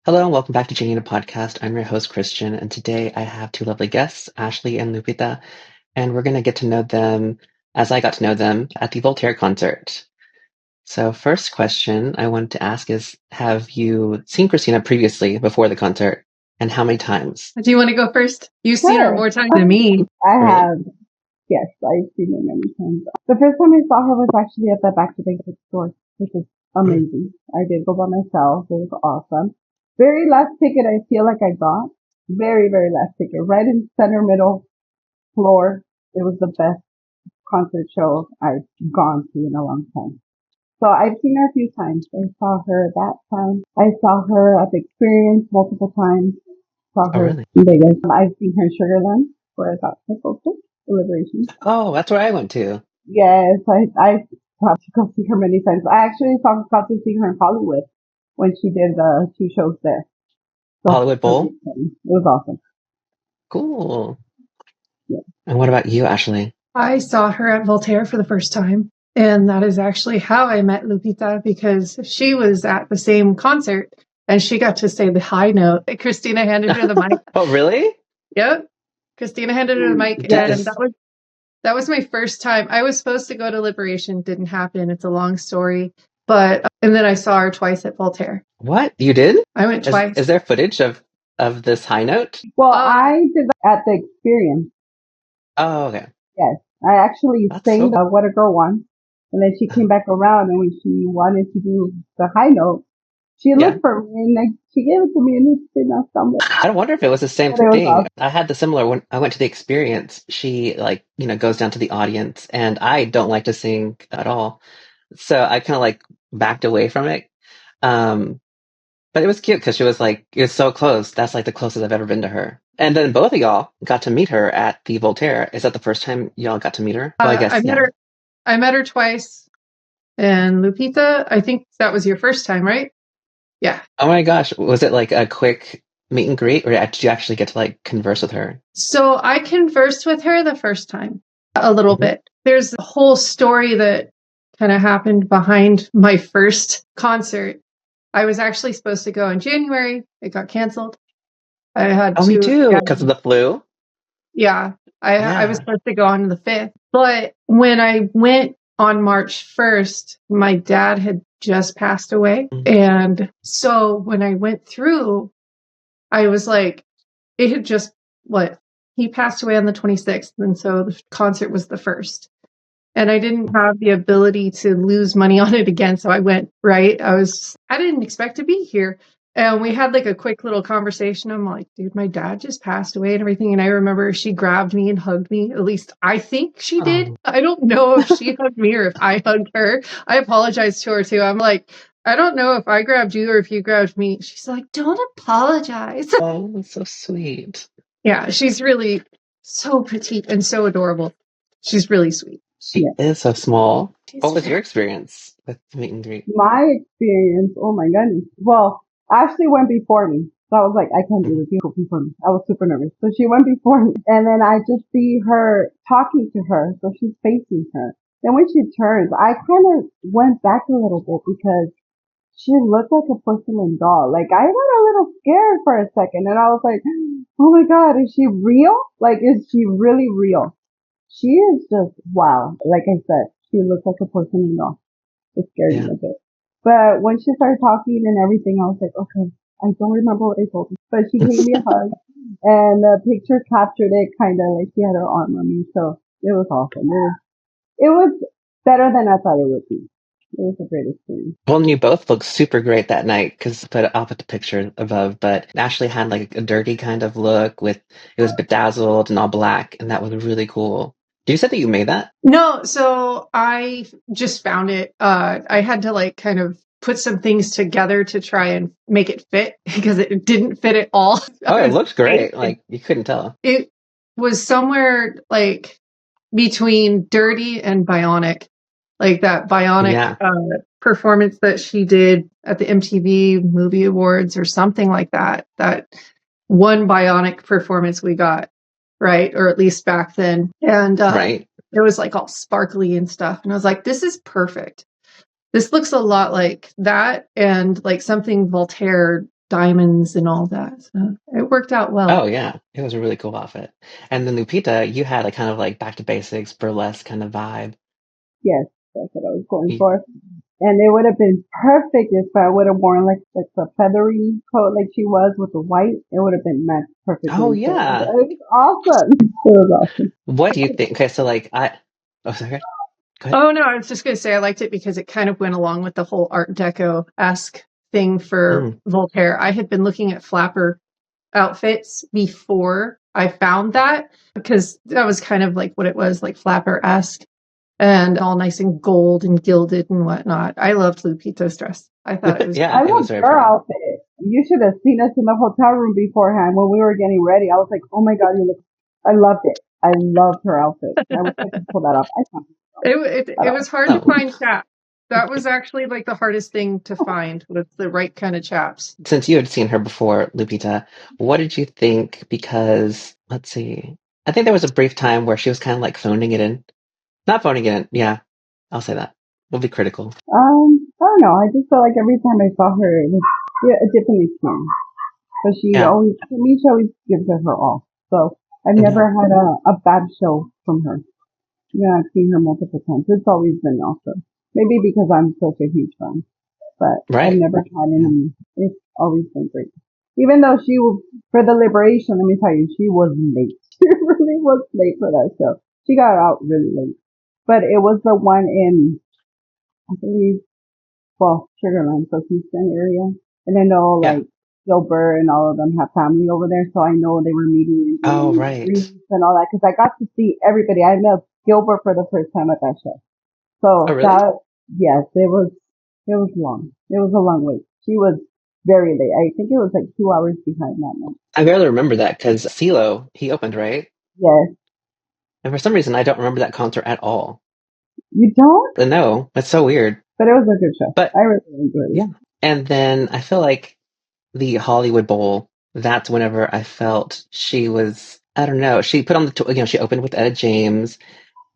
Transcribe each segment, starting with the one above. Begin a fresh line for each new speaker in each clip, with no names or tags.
Hello and welcome back to Genie, the podcast. I'm your host, Christian, and today I have two lovely guests, Ashley and Lupita, and we're going to get to know them as I got to know them at the Voltaire concert. So, first question I wanted to ask is, have you seen Christina previously before the concert, and how many times?
Do you want to go first? You've seen her
Sure.
more times than me.
I
Really?
have, yes, I've seen her many times. The first time I saw her was actually at the Back to Basics store, which is amazing. I did go by myself. It was awesome. Very last ticket I feel like I got. Very, very last ticket. Right in center middle floor. It was the best concert show I've gone to in a long time. So I've seen her a few times. I saw her that time. I saw her at the Experience multiple times. Saw
Oh,
her
really?
in Vegas. I've seen her in Sugarland, where I got my poster, Liberation.
Oh, that's where I went to.
Yes, I got to go see her many times. I actually got to see her in Hollywood when she did the two shows there. So
Hollywood Bowl?
it was awesome.
Cool.
Yeah.
And what about you, Ashley?
I saw her at Voltaire for the first time. And that is actually how I met Lupita because she was at the same concert and she got to say the high note. Christina handed her the mic.
Oh, really?
Yep. Christina handed her the mic.
Yes.
And that was my first time. I was supposed to go to Liberation. Didn't happen. It's a long story. And then I saw her twice at Voltaire.
What? You did?
I went twice.
Is there footage of this high note?
Well, I did that at the Experience.
Oh, okay.
Yes, I actually
That's
sang
so
What a Girl Wants, and then she came back around, and when she wanted to do the high note, she
Yeah.
looked for me and like she gave it to me, and it did not sound good.
I wonder if it was the same
But it was
thing.
awesome.
I had the similar when I went to the Experience. She goes down to the audience, and I don't like to sing at all, so I kind of like backed away from it. But it was cute because she was like, it was so close. That's like the closest I've ever been to her. And then both of y'all got to meet her at the Voltaire. Is that the first time y'all got to meet her? Well, I guess
I met her twice. And Lupita, I think that was your first time, right? Yeah.
Oh my gosh, was it like a quick meet and greet, or did you actually get to like converse with her?
So I conversed with her the first time a little bit. There's a whole story that kind of happened behind my first concert. I was actually supposed to go in January. It got canceled. I had
Oh, me too,
yeah,
because of the flu.
yeah. I
Yeah.
was supposed to go on the 5th. But when I went on March 1st, my dad had just passed away. And so when I went through, I was like, it had just, he passed away on the 26th. And so the concert was the 1st. And I didn't have the ability to lose money on it again. So I went, right? I didn't expect to be here. And we had like a quick little conversation. I'm like, dude, my dad just passed away and everything. And I remember she grabbed me and hugged me. At least I think she did. I don't know if she hugged me or if I hugged her. I apologized to her too. I'm like, I don't know if I grabbed you or if you grabbed me. She's like, don't apologize.
Oh, that's so sweet.
Yeah, she's really so petite and so adorable. She's really sweet.
She is so small. What was your experience with the meet and greet?
My experience, oh my goodness. Well, Ashley went before me. So I was like, I can't do this. You go before me. I was super nervous. So she went before me. And then I just see her talking to her. So she's facing her. Then when she turns, I kind of went back a little bit because she looked like a porcelain doll. Like I got a little scared for a second and I was like, oh my God, is she real? Like, is she really real? She is just wow. Like I said, she looks like a porcelain doll. It scared me a bit. But when she started talking and everything, I was like, okay, I don't remember what I told her. But she gave me a hug and the picture captured it kind of like she had her arm on me. So it was awesome. It was better than I thought it would be. It was a great experience.
Well, you both looked super great that night because I'll put the picture above. But Ashley had like a dirty kind of look it was bedazzled and all black, and that was really cool. You said that you made that?
No, so I just found it. I had to like kind of put some things together to try and make it fit because it didn't fit at all.
Oh, it looked great. Like you couldn't tell.
It was somewhere like between dirty and bionic, like that bionic performance that she did at the MTV Movie Awards or something like that. That one bionic performance we got. Right. Or at least back then. And
right.
It was like all sparkly and stuff. And I was like, this is perfect. This looks a lot like that and like something Voltaire diamonds and all that. So it worked out well.
Oh yeah, it was a really cool outfit. And then Lupita, you had a kind of like back to basics, burlesque kind of vibe.
Yes, that's what I was going
You-
for. And it would have been perfect if I would have worn like the feathery coat like she was with the white. It would have been matched
Oh
perfectly. So it
yeah.
was awesome. It was awesome.
What do you think? Okay, so like oh sorry, go ahead.
Oh no, I was just going to say I liked it because it kind of went along with the whole Art Deco-esque thing for
Mm.
Voltaire. I had been looking at flapper outfits before I found that because that was kind of like what it was, like flapper-esque and all nice and gold and gilded and whatnot. I loved Lupita's dress. I thought it was
Yeah,
I
it was
loved
very
her
pretty.
outfit. You should have seen us in the hotel room beforehand when we were getting ready. I was like, oh my God, you look, I loved it. I loved her outfit. I wish I could pull that off. I can't pull that
it
off.
was hard to
Oh,
find chaps. That was actually like the hardest thing to find was the right kind of chaps.
since you had seen her before, Lupita, what did you think? Because let's see, I think there was a brief time where she was kind of like phoning it in. Not phoning it in. Yeah, I'll say that. We'll be critical.
I don't know. I just felt like every time I saw her, it was a different experience. But she
Yeah.
always, to me, she always gives it her all. So I've
Mhm.
never had a bad show from her. Yeah, I've seen her multiple times. It's always been awesome. Maybe because I'm such a huge fan, but I've
Right.
never had
Yeah.
any. It's always been great. Even though for the liberation, let me tell you, she was late. She really was late for that show. She got out really late. But it was the one in, I believe, well, Sugarland, so Houston area. And I know
Yeah.
like Gilbert and all of them have family over there, so I know they were meeting and
Oh,
doing
right.
readings and all that because I got to see everybody. I met Gilbert for the first time at that show.
Oh,
So
really?
that, yes, it was long. It was a long wait. She was very late. I think it was like 2 hours behind that night.
I barely remember that because CeeLo, he opened, right?
Yes,
And for some reason, I don't remember that concert at all.
you don't?
No, that's so weird.
But it was a good show.
But
I really enjoyed it.
yeah. And then I feel like the Hollywood Bowl, that's whenever I felt she was, I don't know, she put on she opened with Etta James.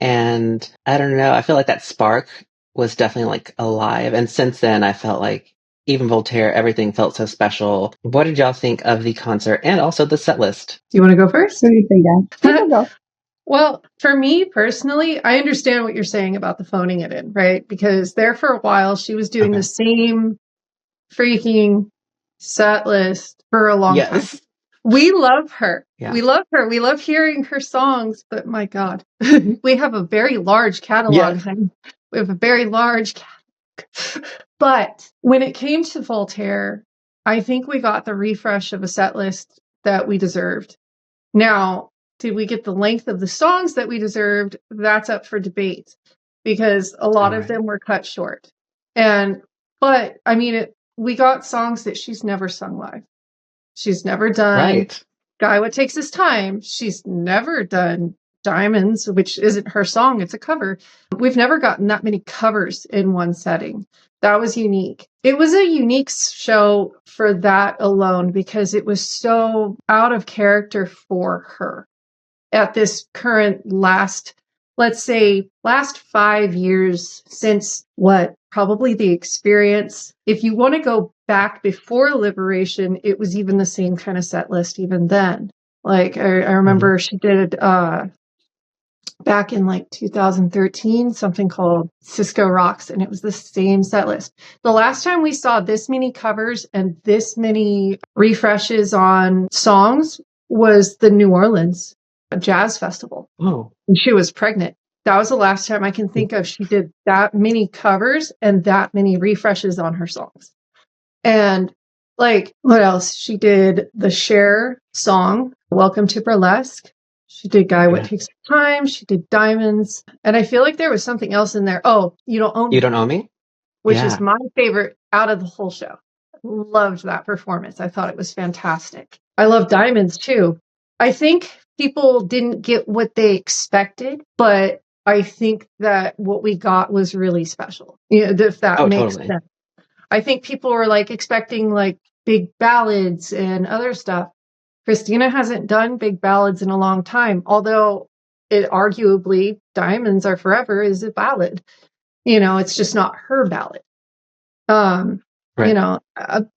And I don't know, I feel like that spark was definitely like alive. And since then, I felt like even Voltaire, everything felt so special. What did y'all think of the concert and also the set list?
Do you want to go
Who
first?
do you think, guys? You can go.
Well, for me personally, I understand what you're saying about the phoning it in, right? Because there for a while, she was doing the
Okay.
same freaking set list for a long time.
Yes.
We love her.
Yeah.
We love her. We love hearing her songs, but my God, we have a very large catalog.
Yes.
We have a very large catalog. But when it came to Voltaire, I think we got the refresh of a set list that we deserved. Now, did we get the length of the songs that we deserved? That's up for debate because a lot
All
of
right.
them were cut short. But I mean, we got songs that she's never sung live. She's never done
Right.
Guy What Takes His Time. She's never done Diamonds, which isn't her song, it's a cover. We've never gotten that many covers in one setting. That was unique. It was a unique show for that alone because it was so out of character for her at this current let's say, last 5 years since what? Probably the experience. If you want to go back before Liberation, it was even the same kind of set list even then. Like I
Hmm.
remember she did back in like 2013 something called Cisco Rocks, and it was the same set list. The last time we saw this many covers and this many refreshes on songs was the New Orleans Jazz Festival.
Oh.
And she was pregnant. That was the last time I can think of she did that many covers and that many refreshes on her songs. And like, what else? She did the Cher song, Welcome to Burlesque. She did Guy What
Yeah.
Takes Time. She did Diamonds. And I feel like there was something else in there. Oh, You Don't Own
You
Me,
don't know me?
which is
Yeah.
my favorite out of the whole show. Loved that performance. I thought it was fantastic. I love Diamonds too. I think people didn't get what they expected, but I think that what we got was really special. If that
Oh,
makes
totally.
sense. I think people were like expecting like big ballads and other stuff. Christina hasn't done big ballads in a long time, although it arguably Diamonds Are Forever is a ballad. It's just not her ballad. Um,
Right.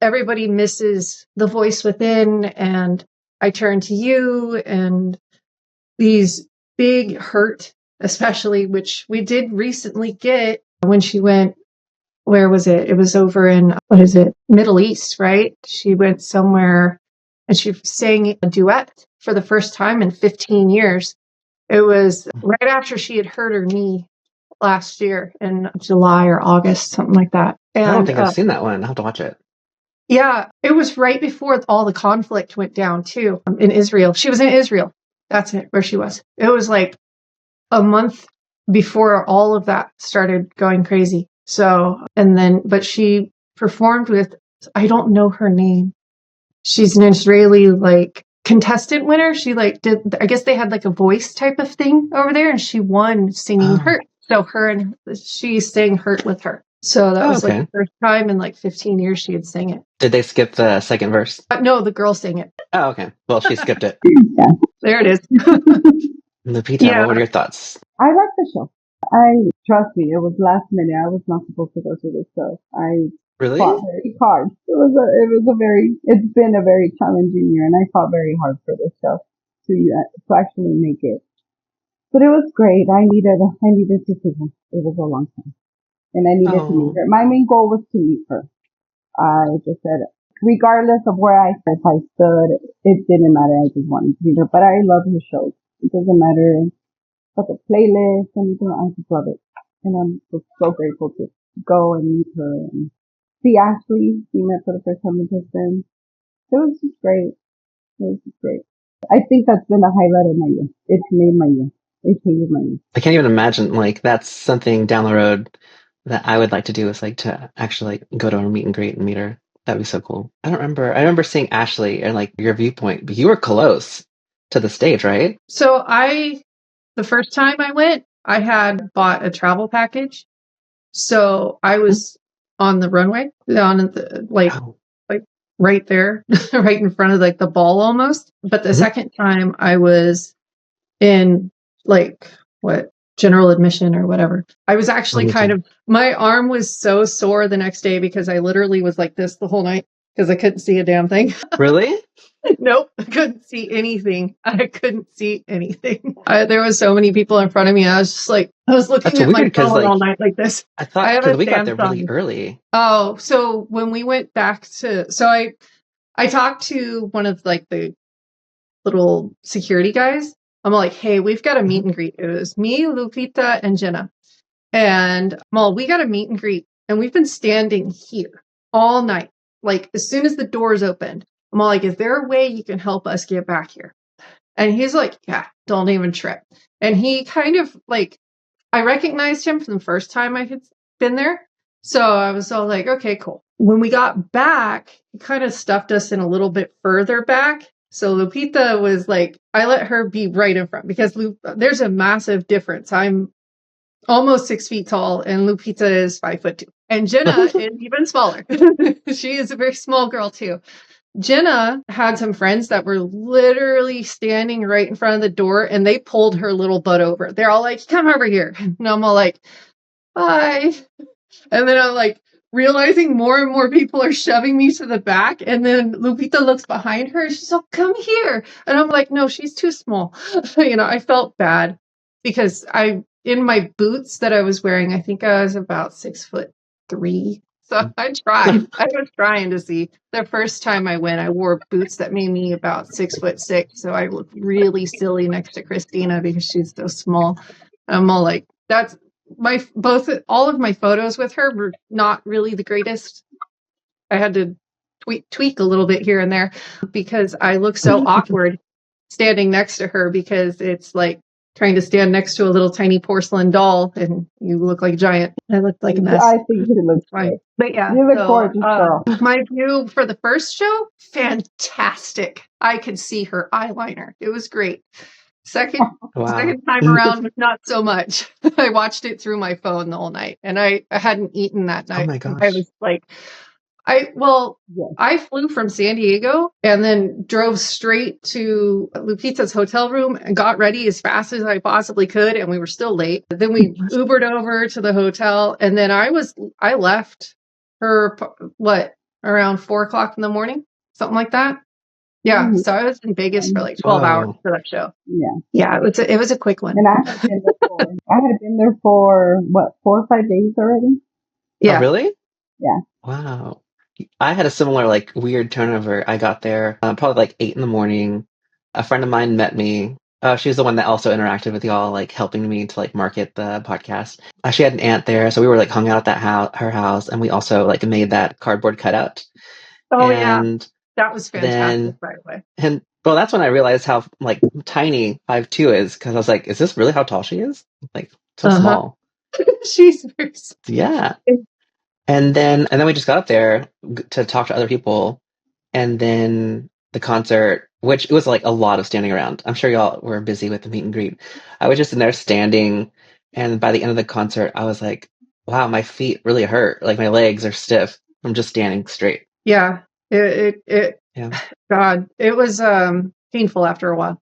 Everybody misses the voice within, and I turn to you, and these big hurt, especially, which we did recently get when she went, where was it? It was over in, what is it? Middle East, right? She went somewhere and she sang a duet for the first time in 15 years. It was right after she had hurt her knee last year in July or August, something like that.
I don't
And
think I've seen that one. I'll have to watch it.
yeah, it was right before all the conflict went down too, in Israel. She was in Israel. That's it, where she was. It was like a month before all of that started going crazy. So, but she performed with, I don't know her name. She's an Israeli contestant winner. She did, I guess they had a voice type of thing over there, and she won singing
Oh.
Hurt. So she sang Hurt with her. So that was
okay.
the first time in 15 years she had sang it.
Did they skip the second verse?
No, the girl sang it.
Oh, okay. Well, she skipped it.
Yeah.
There it is.
Lupita,
Yeah.
what were your thoughts?
I like the show. Trust me, it was last minute. I was not supposed to go through this show. I
Really?
fought very hard. It's been a very challenging year, and I fought very hard for this show to actually make it. But it was great. I needed to see her. It was a long time, and I needed to meet her. My main goal was to meet her. I just said, regardless of where I stood, it didn't matter. I just wanted to meet her. But I love her shows. It doesn't matter about the playlist, anything. I just love it, and I'm just so grateful to go and meet her and see Ashley. We met for the first time in person. It was just great. I think that's been the highlight of my year. It's made my year. It changed my year.
I can't even imagine, that's something down the road that I would like to do, is to actually go to a meet and greet and meet her. That'd be so cool. I remember seeing Ashley and your viewpoint, but you were close to the stage, right?
So the first time I went, I had bought a travel package. So I was on the runway, on the, right there, right in front of the ball almost. But the second time I was in general admission or whatever. I was actually my arm was so sore the next day because I literally was like this the whole night because I couldn't see a damn thing.
Really?
Nope, I couldn't see anything. There was so many people in front of me. I was just I was looking at my phone all night like this.
I thought because we got there really early.
Oh, so when we went back I talked to one of the little security guys. I'm like, hey, we've got a meet and greet. It was me, Lupita, and Jenna. And we got a meet and greet. And we've been standing here all night. As soon as the doors opened, I'm all like, is there a way you can help us get back here? And he's like, yeah, don't even trip. And he kind of I recognized him from the first time I had been there. So I was all like, okay, cool. When we got back, he kind of stuffed us in a little bit further back. So Lupita was I let her be right in front because there's a massive difference. I'm almost 6 feet tall and Lupita is 5'2". And Jenna is even smaller. She is a very small girl too. Jenna had some friends that were literally standing right in front of the door and they pulled her little butt over. They're all like, come over here. And I'm all like, bye. And then I'm realizing more and more people are shoving me to the back. And then Lupita looks behind her and she's like, come here. And I'm like, no, she's too small. I felt bad because in my boots that I was wearing, I think I was about 6'3". So I tried. I was trying to see. The first time I went, I wore boots that made me about 6'6". So I looked really silly next to Christina because she's so small. I'm all like, that's all of my photos with her were not really the greatest. I had to tweak a little bit here and there because I look so awkward standing next to her because it's trying to stand next to a little tiny porcelain doll and you look like a giant. I looked like a mess.
I think you look
fine. But yeah,
you look gorgeous, girl.
My view for the first show, fantastic. I could see her eyeliner. It was great. Second time around was not so much. I watched it through my phone the whole night and I hadn't eaten that night.
Oh my gosh.
I was I flew from San Diego and then drove straight to Lupita's hotel room and got ready as fast as I possibly could. And we were still late. Then we Ubered over to the hotel and then I left what, around 4 o'clock in the morning, something like that. Yeah,
Mhm.
so I was in Vegas for like 12 hours
Whoa.
for that show.
Yeah.
Yeah, it was a quick one.
And I had been there for what, 4 or 5 days already?
Oh,
Yeah.
really?
Yeah.
Wow. I had a similar like weird turnover. I got there probably like 8 in the morning. A friend of mine met me. She was the one that also interacted with y'all, like helping me to like market the podcast. She had an aunt there, so we were like hung out at that house, her house, and we also like made that cardboard cutout.
Oh yeah,
And
that was fantastic,
then
by the way.
and well, that's when I realized how like tiny 5'2" is, because I was like, is this really how tall she is? Like so
Uh-huh.
small.
She's very
Yeah. And then we just got up there to talk to other people, and then the concert, which it was like a lot of standing around. I'm sure y'all were busy with the meet and greet. I was just in there standing, and by the end of the concert, I was like, "Wow, my feet really hurt. Like my legs are stiff from just standing straight."
Yeah. It
Yeah,
God, it was painful after a while.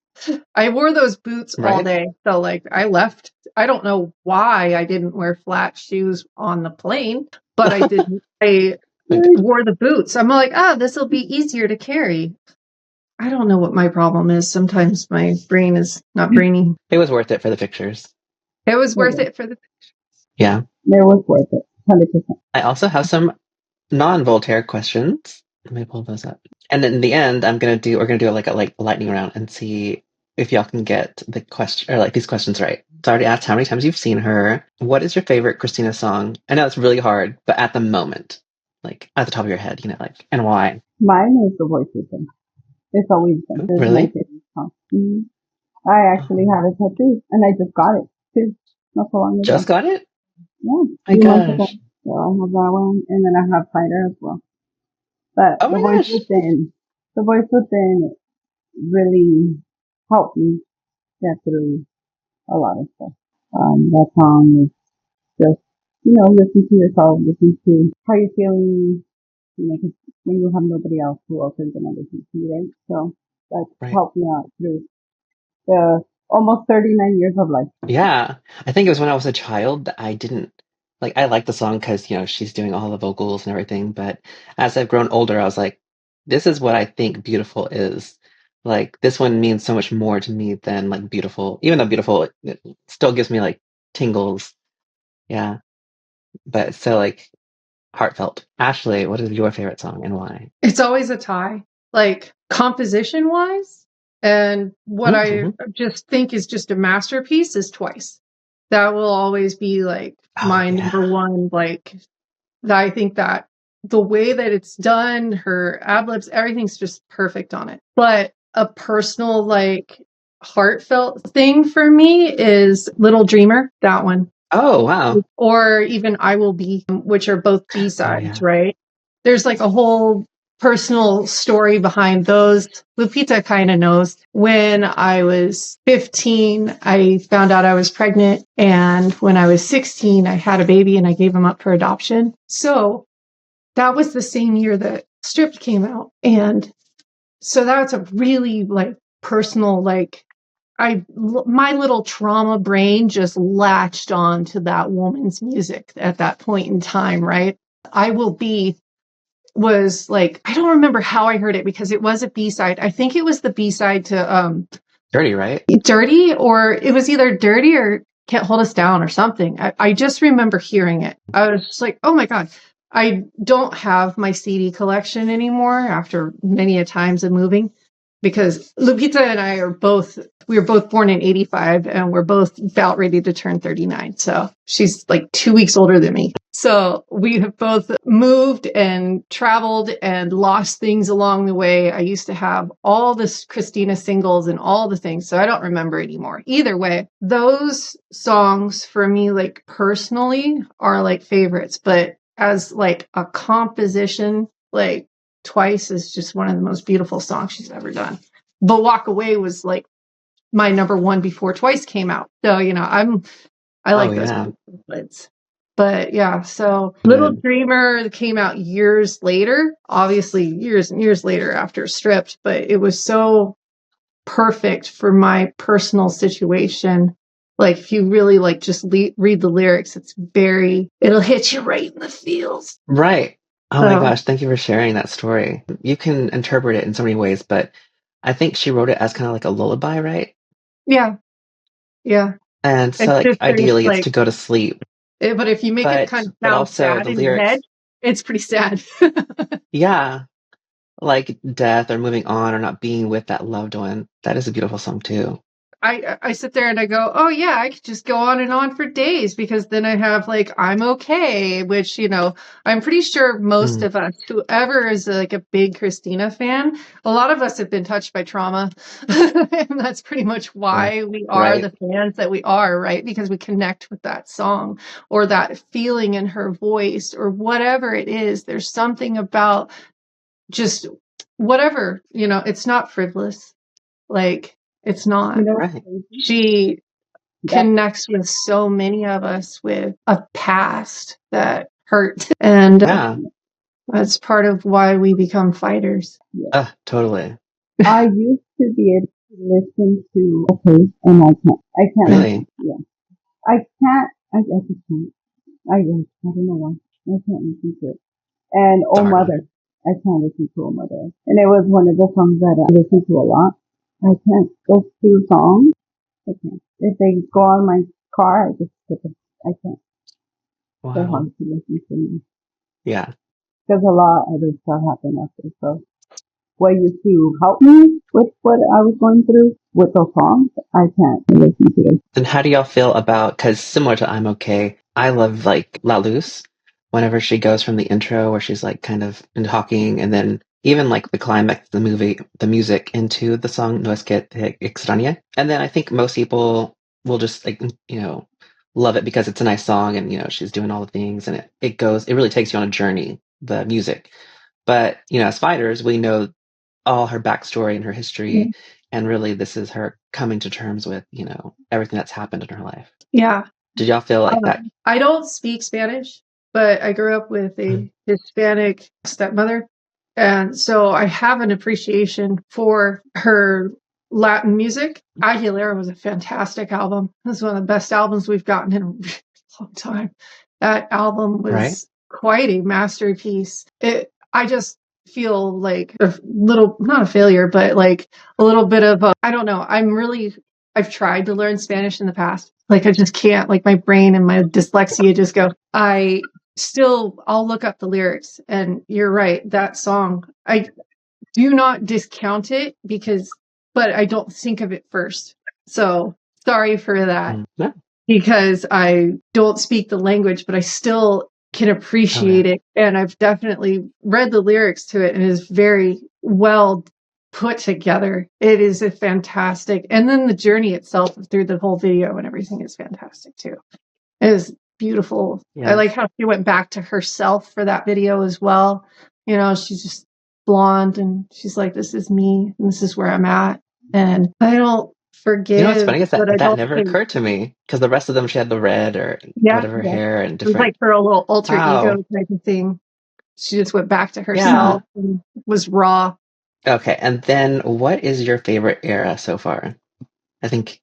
I wore those boots all
right.
day. So like I left. I don't know why I didn't wear flat shoes on the plane, but I didn't. I wore the boots. I'm like, this will be easier to carry. I don't know what my problem is. Sometimes my brain is not brainy.
It was worth it for the pictures.
It was worth
It
it for the.
Yeah.
was worth it. 100%.
I also have some non-Voltaire questions. Let me pull those up. And then in the end, we're gonna do like a lightning round and see if y'all can get the question or like these questions right. So I already asked how many times you've seen her. What is your favorite Christina song? I know it's really hard, but at the moment, like at the top of your head, like, and why?
Mine is the voice system. It's always been.
Ooh,
This is my
really?
favorite song. I actually have a tattoo, and I just got it too, not so long
Just
ago.
got it?
Yeah,
My
3 months ago.
gosh.
So I have that one, and then I have Fighter as well. But
Oh my gosh.
the voice within really helped me get through a lot of stuff. That song is just, listen to yourself, listen to how you're feeling, 'cause when you have nobody else who else is going to listen to you, right? So that
Right.
helped me out through the almost 39 years of life.
Yeah. I think it was when I was a child that I didn't like I like the song because, she's doing all the vocals and everything, but as I've grown older, I was like, this is what I think beautiful is. Like this one means so much more to me than like beautiful, even though beautiful it still gives me like tingles. Yeah. But it's so like heartfelt. Ashley, what is your favorite song and why?
It's always a tie, like composition wise. And what I
Mm-hmm.
just think is just a masterpiece is Twice. That will always be like
Oh
my
yeah.
number one. Like, I think that the way that it's done, her ad libs, everything's just perfect on it. But a personal, like, heartfelt thing for me is Little Dreamer, that one.
Oh wow.
Or even I Will Be, which are both
Oh
B-sides,
yeah.
right? There's like a whole personal story behind those. Lupita kind of knows. When I was 15, I found out I was pregnant. And when I was 16, I had a baby and I gave him up for adoption. So that was the same year that Stripped came out. And so that's a really like personal, like, my little trauma brain just latched on to that woman's music at that point in time, right? I Will Be was like, I don't remember how I heard it because it was a B-side. I think it was the B-side to
Dirty, right?
Dirty, or it was either Dirty or Can't Hold Us Down or something. I just remember hearing it. I was just like, oh my God. I don't have my CD collection anymore after many a times of moving, because Lupita and I we were both born in 85 and we're both about ready to turn 39. So she's like 2 weeks older than me. So we have both moved and traveled and lost things along the way. I used to have all this Christina singles and all the things, so I don't remember anymore. Either way, those songs for me, like personally, are like favorites, but as like a composition, like Twice is just one of the most beautiful songs she's ever done. But Walk Away was like my number one before Twice came out. So, I
Oh
like those
yeah.
lids. But yeah, so Little
Good.
Dreamer came out years later, obviously years and years later after Stripped, but it was so perfect for my personal situation. Like if you really like just read the lyrics, it'll hit you right in the feels.
Right. Oh my
So
gosh, thank you for sharing that story. You can interpret it in so many ways, but I think she wrote it as kind of like a lullaby, right?
yeah, yeah.
And so
It's
like
just very
ideally it's
like,
to go to sleep,
but if you make it kind of
but
sound
also
sad
the
in your head,
lyrics,
it's pretty sad.
yeah, like death or moving on or not being with that loved one. That is a beautiful song too.
I sit there and I go, oh yeah, I could just go on and on for days because then I have like I'm okay, which I'm pretty sure most
Mm,
of us, whoever is like a big Christina fan, a lot of us have been touched by trauma, and that's pretty much
mm,
why we are
right?
the fans that we are, right? Because we connect with that song or that feeling in her voice or whatever it is. There's something about just whatever, it's not frivolous. Like it's
You
not.
know what's
Right.
crazy?
She
That's
connects with so many of us with a past that hurt. And
Yeah.
that's part of why we become fighters.
yeah.
Totally.
I used to be able to listen to okay, and I can't. I can't listen.
Really.
Yeah, I can't. I just can't. I don't know why. I can't listen to it. And
It's a
Oh
hard one.
Mother, I can't listen to Oh Mother. And it was one of the songs that I listen to a lot. I can't. Those two songs, I can't. If they go on my car, I just skip it. I can't. They're
Wow.
hard to listen to me.
Yeah.
Because a lot of other stuff happened after. So what used to help me with what I was going through with those songs, I can't listen to it.
And how do y'all feel about, because similar to I'm Okay, I love like La Luz whenever she goes from the intro where she's like kind of talking and then even like the climax, the movie, the music into the song No es que te extrañe. And then I think most people will just like, love it because it's a nice song and, she's doing all the things and it really takes you on a journey, the music. But, as fighters, we know all her backstory and her history. And really, this is her coming to terms with, everything that's happened in her life.
Yeah.
Did y'all feel like that?
I don't speak Spanish, but I grew up with
Mm,
a Hispanic stepmother. And so I have an appreciation for her Latin music. Aguilera was a fantastic album. It was one of the best albums we've gotten in a really long time. That album
right?
was quite a masterpiece. I just feel like a little, not a failure, but like a little bit of I don't know. I've tried to learn Spanish in the past. Like I just can't, like my brain and my dyslexia just go. I'll look up the lyrics and you're right. That song, I do not discount it but I don't think of it first. So sorry for that
No?
because I don't speak the language, but I still can
Oh, yeah.
appreciate it. And I've definitely read the lyrics to it and it is very well put together. It is a fantastic. And then the journey itself through the whole video and everything is fantastic too. It is beautiful. I
Yeah.
like how she went back to herself for that video as well. She's just blonde and she's like, this is me and this is where I'm at. And I don't
You know what's
forgive,
funny is that
but I
that
don't
never
hate.
occurred to me because the rest of them, she had the red or
Yeah.
whatever
Yeah.
hair and
It was like
different.
her a little alter ego
Wow.
type of thing. She just went back to
Yeah.
herself and was raw.
Okay. And then what is your favorite era so far? I think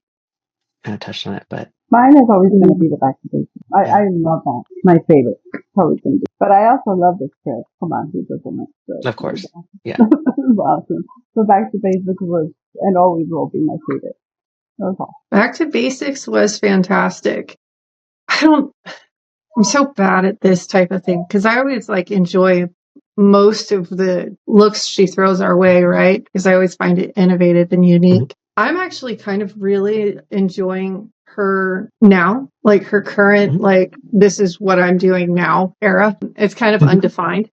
kind of touched on it, but
Mine is always going to be the Back to Basics.
yeah,
I love that. My favorite. It's always going to be. But I also love this trip. Come on, who doesn't like this?
of course. Yeah.
This is awesome. So Back to Basics was and always will be my favorite. That was all.
Back to Basics was fantastic. I'm so bad at this type of thing because I always like enjoy most of the looks she throws our way, right? Because I always find it innovative and
Mhm,
unique. I'm actually kind of really enjoying her now, like her current,
mhm,
like this is what I'm doing now era. It's kind of
mhm.
undefined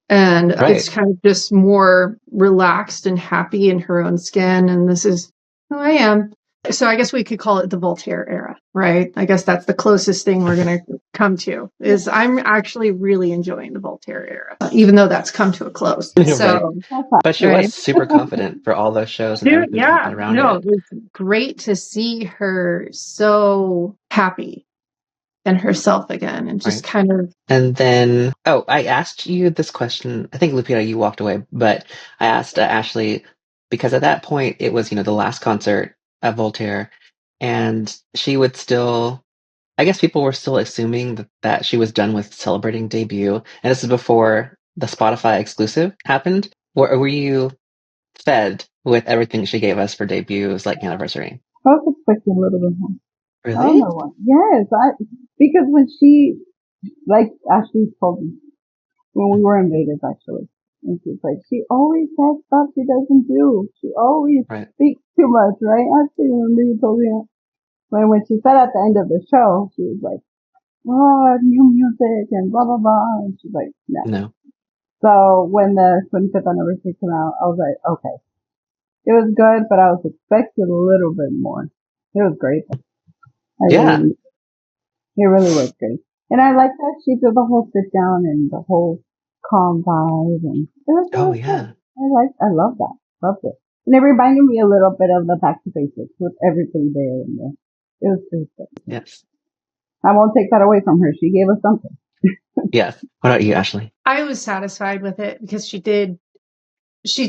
and it's
Right.
kind of just more relaxed and happy in her own skin. And this is who I am. So I guess we could call it the Voltaire era, right? I guess that's the closest thing we're going to come to is I'm actually really enjoying the Voltaire era, even though that's come to a close.
Right.
So,
That's all.
But she was
right.
super confident for all those shows and
Dude,
everything that
yeah,
happened around
no,
it.
it was great to see her so happy and herself again and just
Right.
kind of,
And then, oh, I asked you this question. I think, Lupita, you walked away, but I asked Ashley because at that point it was, the last concert at Voltaire, and she would still, I guess people were still assuming that she was done with celebrating debut. And this is before the Spotify exclusive happened, were you fed with everything she gave us for debuts, like anniversary?
I was expecting a little bit more. I don't
Really?
know why. Yes, because when like Ashley told me, when we were in Vegas actually, and she's like, she always has stuff she doesn't do. She always
Right.
speaks too much, right? Ashley, remember you told me that? When she said at the end of the show, she was like, oh, new music and blah, blah, blah. And she's like, no.
No.
So when the 25th anniversary came out, I was like, okay. It was good, but I was expecting a little bit more. It was great.
Yeah.
It really was great. And I like that she did the whole sit down and the whole calm vibe, and it
Oh,
was good.
yeah.
I love that. Loved it. And it reminded me a little bit of the Back to Basics with everything there and there. It was good.
Yes.
I won't take that away from her. She gave us something.
Yes. What about you, Ashley?
I was satisfied with it because she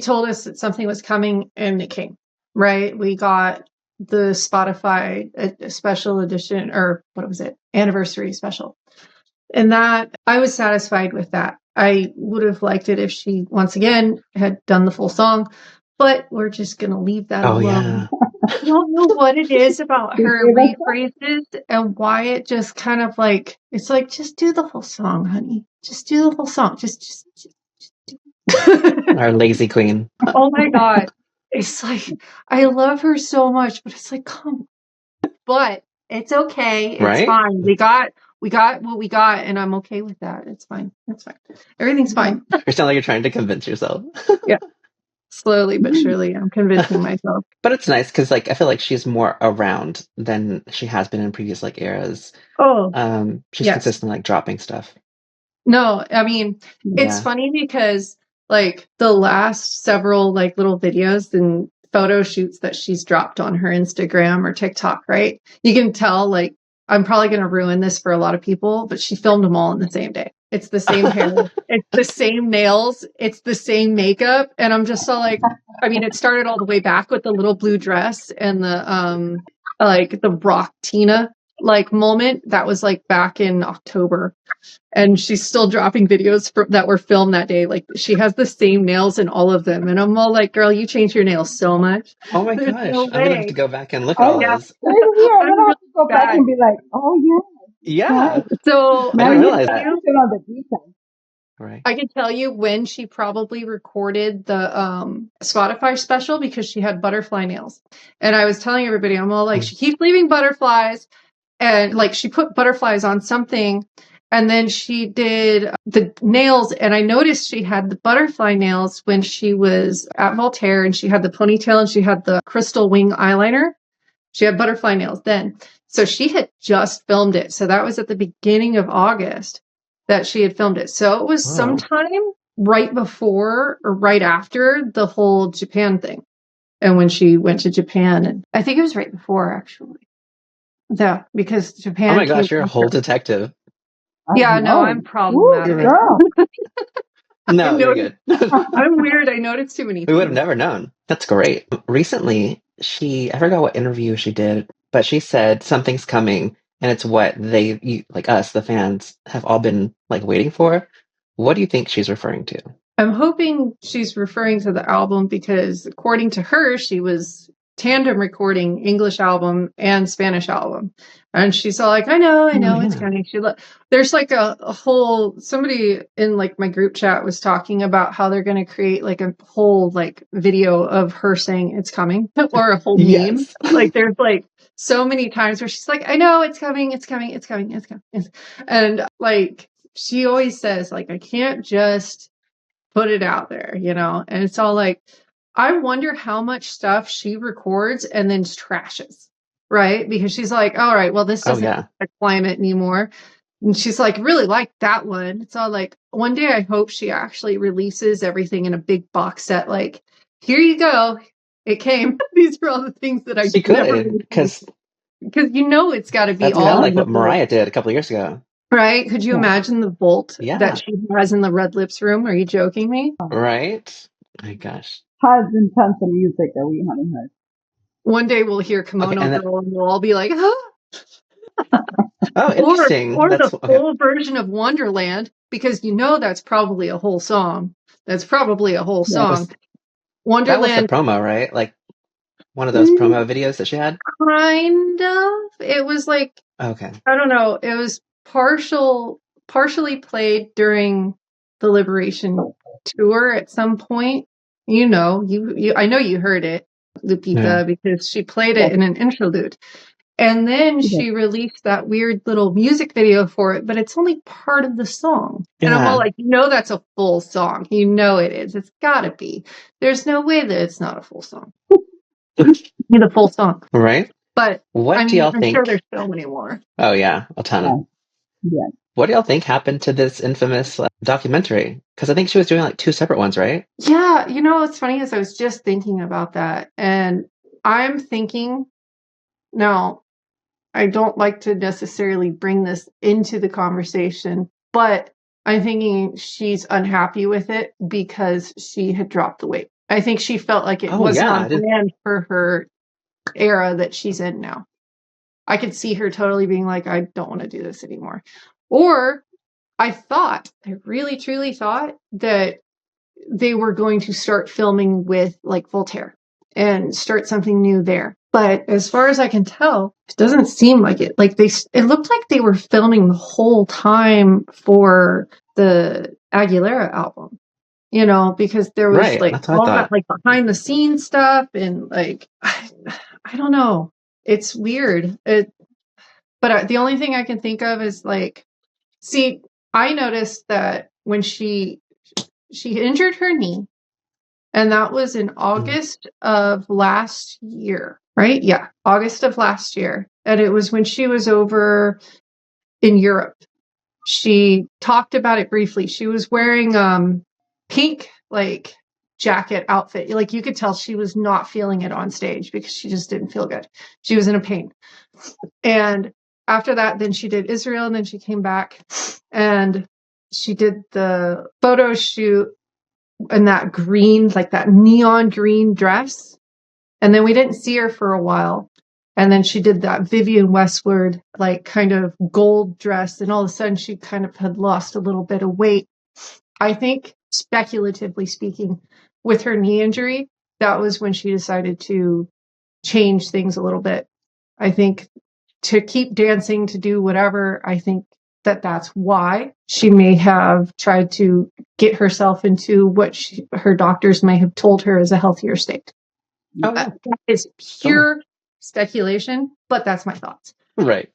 told us that something was coming and it came, right? We got the Spotify special edition, or what was it? Anniversary special. And that I was satisfied with that. I would have liked it if she once again had done the full song, but we're just going to leave that
Oh,
alone.
yeah.
I don't know what it is about
She
her
gave us something.
rephrases and why it just kind of like, it's like, just do the whole song, honey. Just do the whole song. Just do.
Our lazy queen.
Oh my God. It's like, I love her so much, but it's like, come on. But it's okay. It's
Right?
fine. We got what we got, and I'm okay with that. It's fine. It's fine. Everything's fine.
You sound like you're trying to convince yourself.
Yeah. Slowly but surely, I'm convincing myself.
But it's nice because, like, I feel like she's more around than she has been in previous like eras.
Oh,
She's
yes.
consistently like dropping stuff.
No, I mean, it's
Yeah.
funny because like the last several like little videos and photo shoots that she's dropped on her Instagram or TikTok, right? You can tell like I'm probably going to ruin this for a lot of people, but she filmed them all in the same day. It's the same hair, it's the same nails, it's the same makeup, and I'm just so like, I mean, it started all the way back with the little blue dress and the like the rock Tina like moment that was like back in October, and she's still dropping videos that were filmed that day. Like she has the same nails in all of them, and I'm all like, "Girl, you changed your nails so much.
Oh my
There's
gosh.
no
I'm gonna have to
way."
go back and look at all
Oh,
Yeah,
those.
same here. I'm
I'm
gonna
really
have to go back
bad.
and be like, oh yeah,
Yeah.
right.
So
I
Now
I
didn't
you
can
realize
tell
that.
you,
attention on the details.
Right.
I can tell you when she probably recorded the Spotify special because she had butterfly nails, and I was telling everybody, I'm all like,
Mm.
she keeps leaving butterflies, and like she put butterflies on something. And then she did the nails, and I noticed she had the butterfly nails when she was at Voltaire, and she had the ponytail and she had the crystal wing eyeliner. She had butterfly nails then. So she had just filmed it. So that was at the beginning of August that she had filmed it. So it was
Whoa.
sometime right before or right after the whole Japan thing. And when she went to Japan, and I think it was right before actually. Yeah, because
Oh
Japan
my
came
gosh, you're a whole
after.
detective.
I
Yeah, no,
know.
I'm
Woo,
You're
problematic.
really
girl.
I
no, you're
noticed.
good.
I'm weird. I noticed too many
We would have
things.
never known. That's great. Recently, I forgot what interview she did, but she said something's coming and it's what like us, the fans, have all been like waiting for. What do you think she's referring to?
I'm hoping she's referring to the album because, according to her, she was tandem recording English album and Spanish album, and she's all like, I
Oh,
know, it's
yeah.
coming." There's like a whole somebody in like my group chat was talking about how they're going to create like a whole like video of her saying it's coming or a whole meme.
Yes.
Like there's like so many times where she's like, I know it's coming, it's coming, it's coming, it's coming, and like she always says like I can't just put it out there, you know? And it's all like, I wonder how much stuff she records and then trashes, right? Because she's like, all right, well, this
Oh,
doesn't
yeah.
a climate anymore. And she's like, really like that one. It's all like, one day I hope she actually releases everything in a big box set. Like, here you go. It came. These are all the things that I
She
never
could,
released.
because
Because you know it's got to be
that's kind of
all
Yeah.
in
like
the
what
vault,
Mariah did a couple of years ago.
right? Could you
Yeah.
imagine the vault that
Yeah.
she has in the Red Lips room? Are you joking me?
Right? My gosh.
Tons and tons of music that we haven't heard.
One day we'll hear
Okay.
Kimono
And then,
Girl and we'll all be like, huh?
Oh, interesting.
or
That's
the
okay.
full version of Wonderland, because that's probably a whole song. That's probably a whole
Yeah.
song.
That was the
Wonderland,
promo, right? Like one of those
mm,
promo videos that she had.
kind of. It was like,
Okay.
I don't know. It was partially played during the Liberation tour at some point. I know you heard it,
Yeah.
Lupita, because she played
Yes,
it in an interlude. And then
she did.
she released that weird little music video for it, but it's only part of the song. And I'm all
Yeah.
like, that's a full song. It is. It's gotta be. There's no way that it's not a full song. The full song.
Right.
But I
What do
mean,
y'all
I'm sure there's
think?
so many more.
Oh yeah, a
Yeah.
ton.
Yeah.
What do y'all think happened to this infamous documentary? Because I think she was doing like two separate ones, right?
Yeah, what's funny is I was just thinking about that. And I'm thinking, now, I don't like to necessarily bring this into the conversation, but I'm thinking she's unhappy with it because she had dropped the weight. I think she felt like it
Oh
wasn't
yeah,
on
I didn't.
brand for her era that she's in now. I could see her totally being like, I don't want to do this anymore. Or I really truly thought that they were going to start filming with like Voltaire and start something new there. But as far as I can tell, it doesn't seem like it. Like it looked like they were filming the whole time for the Aguilera album, because there was
Right,
like
that's what I
all that
thought.
like behind the scenes stuff and like, I don't know. It's weird. But the only thing I can think of is like, see, I noticed that when she injured her knee, and that was in
Mm.
August of last year, right? Yeah, August of last year. And it was when she was over in Europe. She talked about it briefly. She was wearing pink like jacket outfit. Like you could tell she was not feeling it on stage because she just didn't feel good. She was in a pain. And after that, then she did Israel, and then she came back and she did the photo shoot in that green, like that neon green dress. And then we didn't see her for a while. And then she did that Vivian Westwood, like kind of gold dress. And all of a sudden she kind of had lost a little bit of weight. I think, speculatively speaking, with her knee injury, that was when she decided to change things a little bit. I think to keep dancing, to do whatever, I think that's why she may have tried to get herself into what her doctors may have told her is a healthier state.
Oh yeah,
That is
totally.
pure speculation, but that's my thoughts.
Right.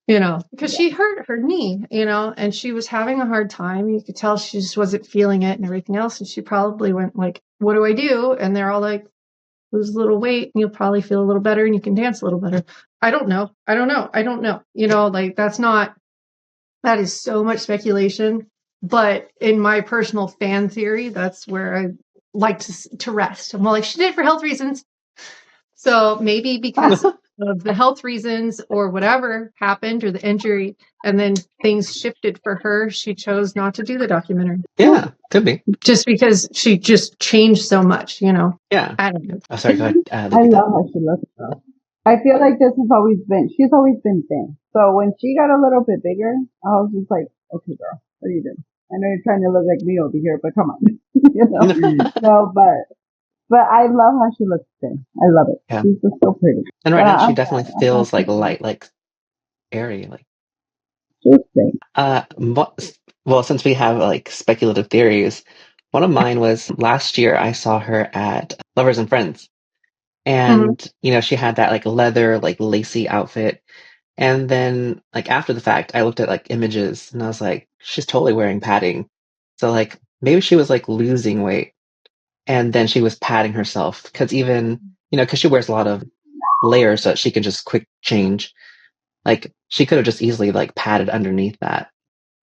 Because she hurt her knee, and she was having a hard time. You could tell she just wasn't feeling it and everything else. And she probably went like, what do I do? And they're all like, lose a little weight and you'll probably feel a little better and you can dance a little better. I don't know. Like that is so much speculation. But in my personal fan theory, that's where I like to rest. I'm like, she did it for health reasons. So maybe because of the health reasons or whatever happened or the injury, and then things shifted for her, she chose not to do the documentary.
Yeah, could be.
Just because she just changed so much,
Yeah.
I don't know.
Oh, sorry. Go ahead,
I
Lupita.
love how she looks though. I feel like she's always been thin. So when she got a little bit bigger, I was just like, okay, girl, what are you doing? I know you're trying to look like me over here, but come on, No, but I love how she looks thin. I love it.
Yeah.
She's just so pretty.
And right
But
now she
I'm
definitely
glad. I'm glad
feels like
she's
light, like airy, like.
thin.
Well, since we have like speculative theories, one of mine was last year I saw her at Lovers and Friends.
Mhm.
And, she had that like leather, like lacy outfit. And then like after the fact, I looked at like images and I was like, she's totally wearing padding. So like maybe she was like losing weight and then she was padding herself because even, because she wears a lot of layers so that she can just quick change. Like she could have just easily like padded underneath that.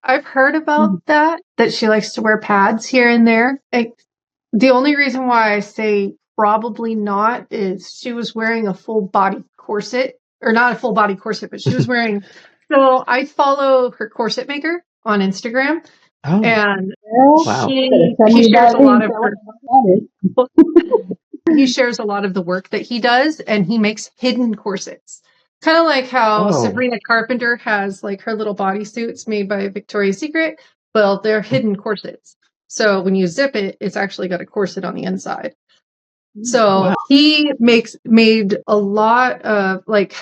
I've heard about
Mhm.
that she likes to wear pads here and there. The only reason why I say probably not is she was wearing a full body corset, or not a full body corset, but she was wearing. So I follow her corset maker on Instagram,
Oh,
and
Well,
wow.
you better send
he
me
shares
that
a lot
link.
of
I
her.
want to know what that is.
He shares a lot of the work that he does, and he makes hidden corsets. Kind of like how
Oh.
Sabrina Carpenter has like her little bodysuits made by Victoria's Secret. Well, they're hidden corsets. So when you zip it, it's actually got a corset on the inside. So
Wow.
he made a lot of like,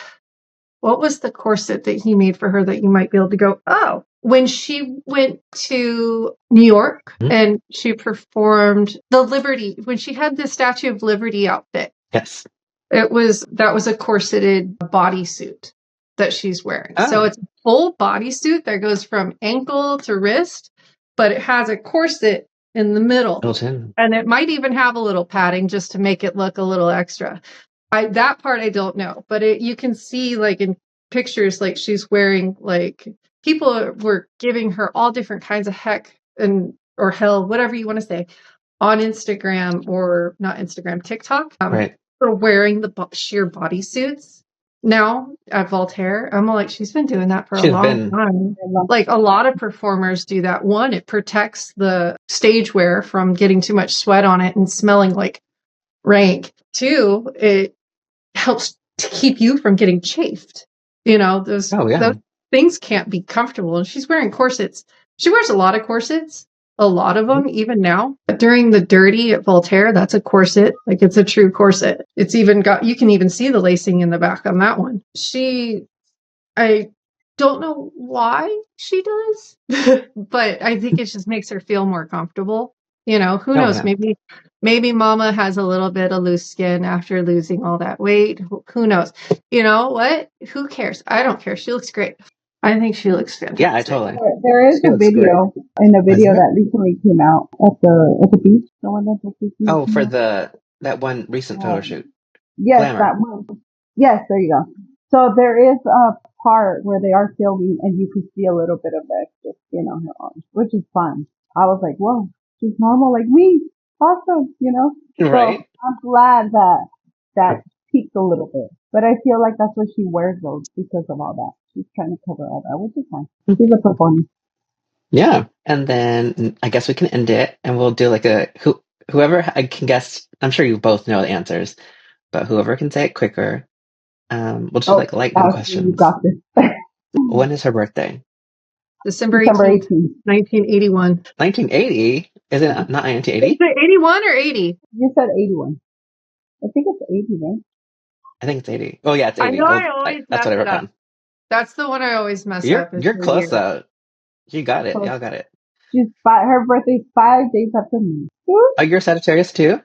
what was the corset that he made for her that you might be able to go, oh, when she went to New York and she performed the Liberty, when she had the Statue of Liberty outfit.
Yes.
That was a corseted bodysuit that she's wearing.
Oh.
So it's a full bodysuit that goes from ankle to wrist, but it has a corset in the middle.
Built in.
And it might even have a little padding just to make it look a little extra. That part I don't know, but you can see like in pictures, like she's wearing, like people were giving her all different kinds of heck or hell, whatever you want to say, on Instagram, or not Instagram, TikTok.
Right.
For wearing the sheer bodysuits. Now at Voltaire, I'm like, she's been doing that for a long time. Like a lot of performers do that. One, it protects the stage wear from getting too much sweat on it and smelling like rank. Two, it helps to keep you from getting chafed. You know, those things can't be comfortable. And she's wearing corsets. She wears a lot of corsets. A lot of them, even now. During the Dirty at Voltaire, that's a corset. Like, it's a true corset. It's even got, you can even see the lacing in the back on that one. I don't know why she does, but I think it just makes her feel more comfortable. You know, who knows? Maybe mama has a little bit of loose skin after losing all that weight. Who knows? You know what? Who cares? I don't care. She looks great. I think she looks fantastic.
Yeah, I totally.
There is a video that recently came out at the beach. The one that
for that one recent photo shoot.
Yes,
Glamour.
that one. Yes, there you go. So there is a part where they are filming, and you can see a little bit of extra skin on her arms, which is fun. I was like, whoa, she's normal like me. Awesome, you know.
Right.
So I'm glad that peaked a little bit, but I feel like that's what she wears those because of all that. She's trying to cover all that, which is fine. She's a performer.
Yeah, and then I guess we can end it, and we'll do like whoever I can guess. I'm sure you both know the answers, but whoever can say it quicker, we'll just do like lightning questions.
You got this.
When is her birthday?
December 18th, 1981.
1980? Is it not 1980?
Is it 81 or 80?
You said 81. I think it's 80, right?
I think it's 80. Oh yeah, it's 80. That's what I wrote down.
That's the one I always mess up.
You're close though. You got it. Y'all got it.
Her birthday's 5 days after me.
Oh, you're Sagittarius too?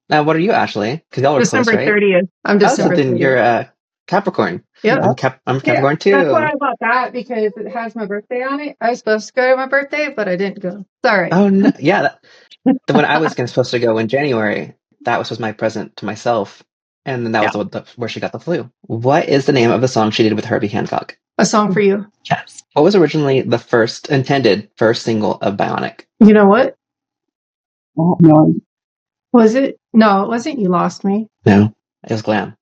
Now, what are you, Ashley? Because y'all were
December
close, right?
30th. I'm December 30th.
You're Capricorn.
Yeah.
I'm Capricorn too.
That's why I bought that, because it has my birthday on it. I was supposed to go to my birthday, but I didn't go. Sorry.
Oh no! Yeah, when I was supposed to go in January, that was my present to myself, and then that was where she got the flu. What is the name of the song she did with Herbie Hancock?
A Song for You.
Yes. What was originally the intended first single of Bionic?
You know what?
No.
Was it? No, it wasn't You Lost Me.
No, it was Glam.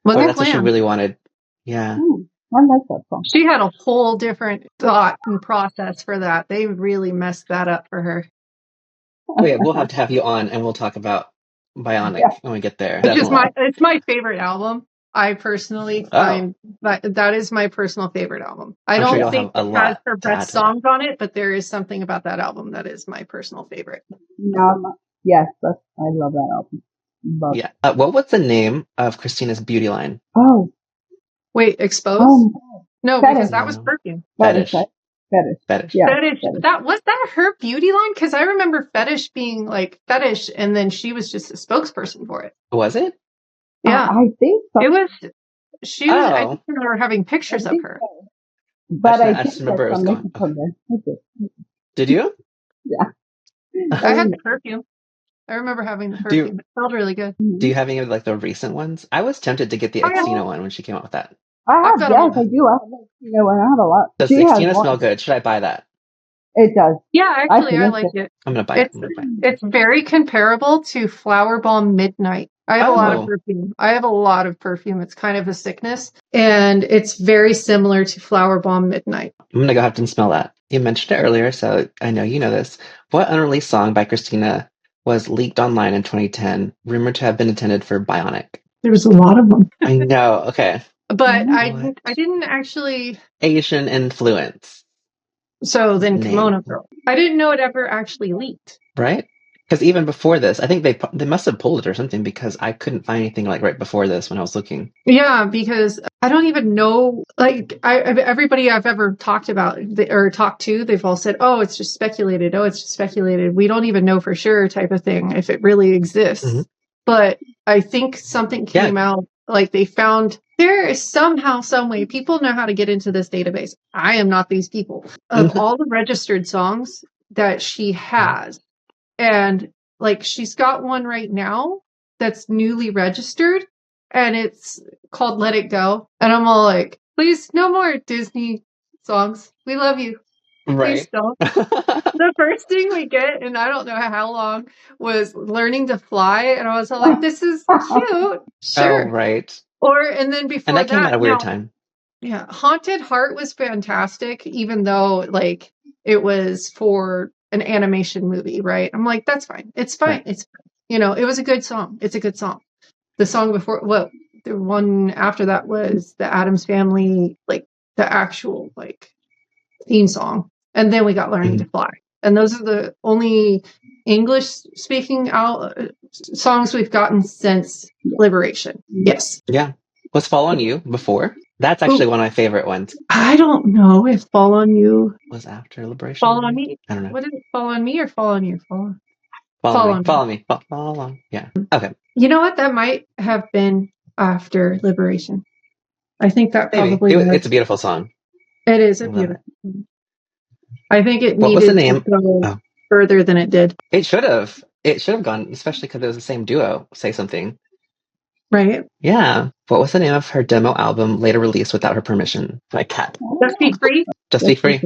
Was it
that's
Glam?
What she really wanted. Yeah.
I like that song.
She had a whole different thought and process for that. They really messed that up for her.
Oh yeah, we'll have to have you on, and we'll talk about Bionic when we get there.
It's my favorite album. I personally find that is my personal favorite album. I don't think it has her best songs on it, but there is something about that album that is my personal favorite.
Yes, I love that album.
Yeah. What was the name of Christina's beauty line?
Oh.
Wait, Exposed? No,
Fetish.
because that was Perfume.
Fetish.
Fetish.
Yeah. Fetish. That was that her beauty line? Because I remember Fetish being like Fetish, and then she was just a spokesperson for it.
Was it?
Yeah,
I think so.
It was. She was. I just remember having pictures of her.
So. But I
just remember it was gone. Did you?
Yeah.
I had the perfume. I remember having the perfume. It smelled really good.
Do you have any of like the recent ones? I was tempted to get the xtina one when she came out with that.
I do. I have a lot.
Does xtina smell good? Should I buy that?
It does.
Yeah, actually, I like it.
I'm gonna buy it.
It's very comparable to Flower Bomb Midnight. I have a lot of perfume. It's kind of a sickness, and it's very similar to Flower Bomb Midnight.
I'm gonna go have to smell that. You mentioned it earlier, so I know you know this. What unreleased song by Christina was leaked online in 2010, rumored to have been intended for Bionic?
There was a lot of them.
I know. Okay.
But
What?
I didn't actually.
Asian influence
So then
name,
Kimono Girl. I didn't know it ever actually leaked.
right? Because even before this, I think they must have pulled it or something because I couldn't find anything like right before this when I was looking.
Yeah, because I don't even know. Like everybody I've ever talked about or talked to, they've all said, "Oh, it's just speculated. Oh, it's just speculated. We don't even know for sure," type of thing, if it really exists.
Hmm.
But I think something
Yeah.
came out. Like they found there is somehow, some way, people know how to get into this database. I am not these people. Of all the registered songs that she has, and like she's got one right now that's newly registered, and it's called Let It Go. And I'm all like, please, no more Disney songs. We love you. Please
Right.
don't. The first thing we get, and I don't know how long, was Learning to Fly. And I was all like, this is cute.
Oh,
Sure.
right.
And then
And
before
that came at
that,
a weird
now,
time.
yeah, Haunted Heart was fantastic, even though like it was for an animation movie, right? I'm like, that's fine. It's fine.
Right.
It's fine. It was a good song. It's a good song. The song before, well, the one after that was the Addams Family, like the actual like theme song, and then we got Learning to
Mhm.
Fly, and those are the only English speaking out songs we've gotten since Liberation. Yes.
Yeah. Was Fall on You before? That's
Ooh,
actually one of my favorite ones.
I don't know if Fall on You.
Was after Liberation,
Fall on
maybe?
me.
I don't know.
What is it? Fall on me or fall on you? Fall on.
Follow
Fall
me.
on me.
Follow me. Follow along. Yeah. Okay.
You know what? That might have been after Liberation. I think that
Maybe.
probably was.
It's a beautiful song.
It is
I
a
love it.
beautiful song. I think it
What was the
needed to
name?
go
Oh,
further than it did.
it should have. It should have gone, especially because it was the same duo. Say something.
Right?
Yeah. What was the name of her demo album later released without her permission? By Cat.
Just Be Free.
Just Be
Yes,
Free.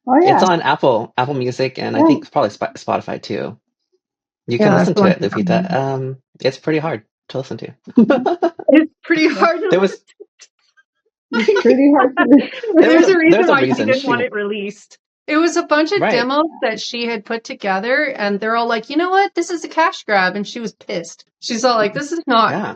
oh
It's
yeah,
on Apple Music, and I
yeah.
think probably Spotify too. You can
Yeah, that's
listen
the
to
one.
it, Lupita. It's pretty hard to listen to.
It's pretty
Yes.
hard to
There was
It's pretty hard to listen.
There's a reason
there's a
why she
reason
didn't
she
want it released. It was a bunch of
right.
demos that she had put together, and they're all like, you know what? This is a cash grab. And she was pissed. She's all like, this is not.
Yeah.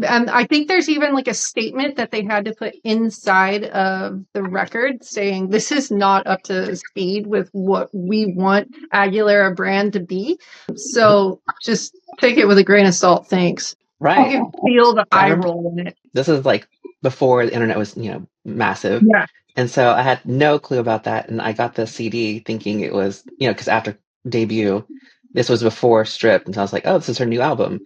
And I think there's even like a statement that they had to put inside of the record saying, this is not up to speed with what we want Aguilera brand to be. So just take it with a grain of salt. Thanks. You
Right.
can feel the
I
eye
remember
roll in it.
this is like before the internet was, massive.
Yeah.
And so I had no clue about that. And I got the CD thinking it was, because after debut, this was before Stripped. And so I was like, oh, this is her new album.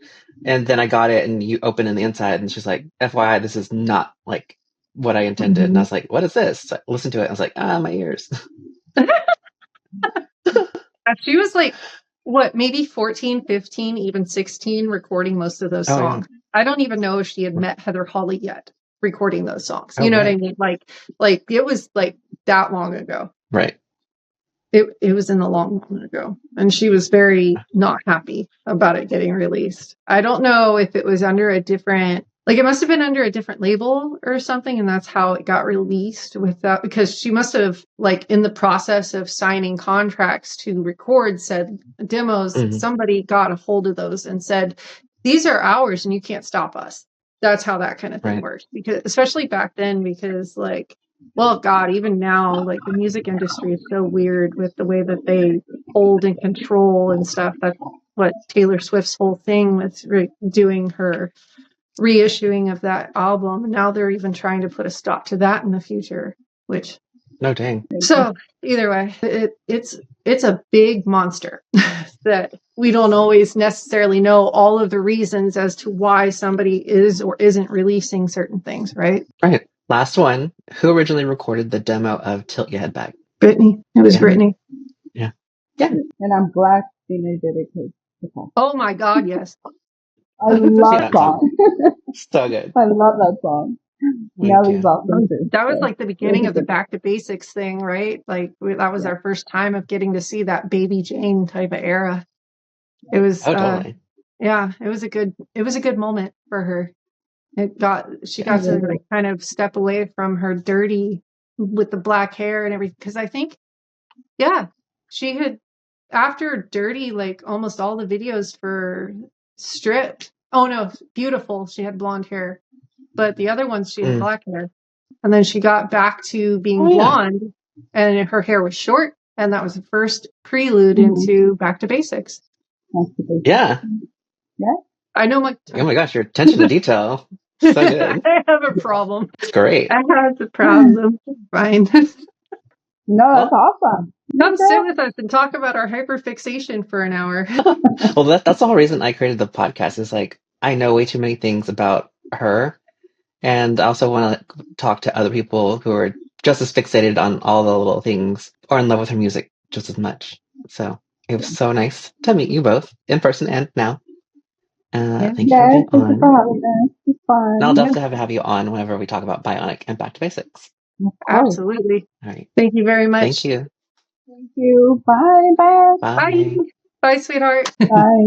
And then I got it and you open in the inside and she's like, FYI, this is not like what I intended. And I
Mhm.
was like, what is this? So I listened to it. I was like, my ears.
She was like, what, maybe 14, 15, even 16, recording most of those
Oh, yeah.
songs. I don't even know if she had met Heather Hawley yet, recording those songs.
Oh,
You know what I
right.
mean? Like it was like that long ago.
Right.
It was in the long ago. And she was very not happy about it getting released. I don't know if it was under a different, like it must have been under a different label or something, and that's how it got released without, because she must have, like, in the process of signing contracts to record said demos,
Hmm.
somebody got a hold of those and said, these are ours and you can't stop us. That's how that kind of thing
Right.
works. Because especially back then, because like, well, God, even now, like the music industry is so weird with the way that they hold and control and stuff. That's what Taylor Swift's whole thing with doing her reissuing of that album. And now they're even trying to put a stop to that in the future, which,
No, dang.
so either way, it's a big monster that we don't always necessarily know all of the reasons as to why somebody is or isn't releasing certain things, right?
Right. Last one. Who originally recorded the demo of Tilt Your Head Back?
Brittany. It was
Yeah.
Brittany.
Yeah. Yeah.
And I'm glad Xtina did it because
Oh my God, yes.
I love
Yeah,
that song.
so good.
I love that song.
Me
Nelly's
too.
awesome too.
That was
So
like the
it was
beginning
a
of the
good one.
back to basics thing, right? Like that was
Yeah.
our first time of getting to see that Baby Jane type of era. It was
Oh, totally.
yeah, it was a good moment for her. She
Yeah.
got to like kind of step away from her dirty with the black hair and everything, because I think, yeah, she had, after Dirty, like almost all the videos for Stripped. Oh no, Beautiful, she had blonde hair. but the other ones she had
Mm.
black hair. And then she got back to being
Oh, yeah.
blonde, and her hair was short, and that was the first prelude
Mhm.
into Back to Basics.
That's the basic.
Yeah.
Yeah.
I know my
Oh my gosh, your attention to detail. So good.
I have a problem.
It's great.
I have a problem. Fine.
No, that's
Well,
awesome.
Come
Yeah,
sit with us and talk about our hyperfixation for an hour.
well, that's the whole reason I created the podcast. Is like I know way too many things about her, and I also want to talk to other people who are just as fixated on all the little things or in love with her music just as much. So it was so nice to meet you both in person and now.
Yeah.
Thank you for
Yes,
being
thank you
on.
for having us. It's
And I'll
fun.
Yeah,
definitely have you on whenever we talk about Bionic and Back to Basics.
Of course.
absolutely.
All right.
Thank you very
Thank
much.
you.
Thank you. Bye. Bye.
Bye.
Bye.
Bye, sweetheart.
Bye.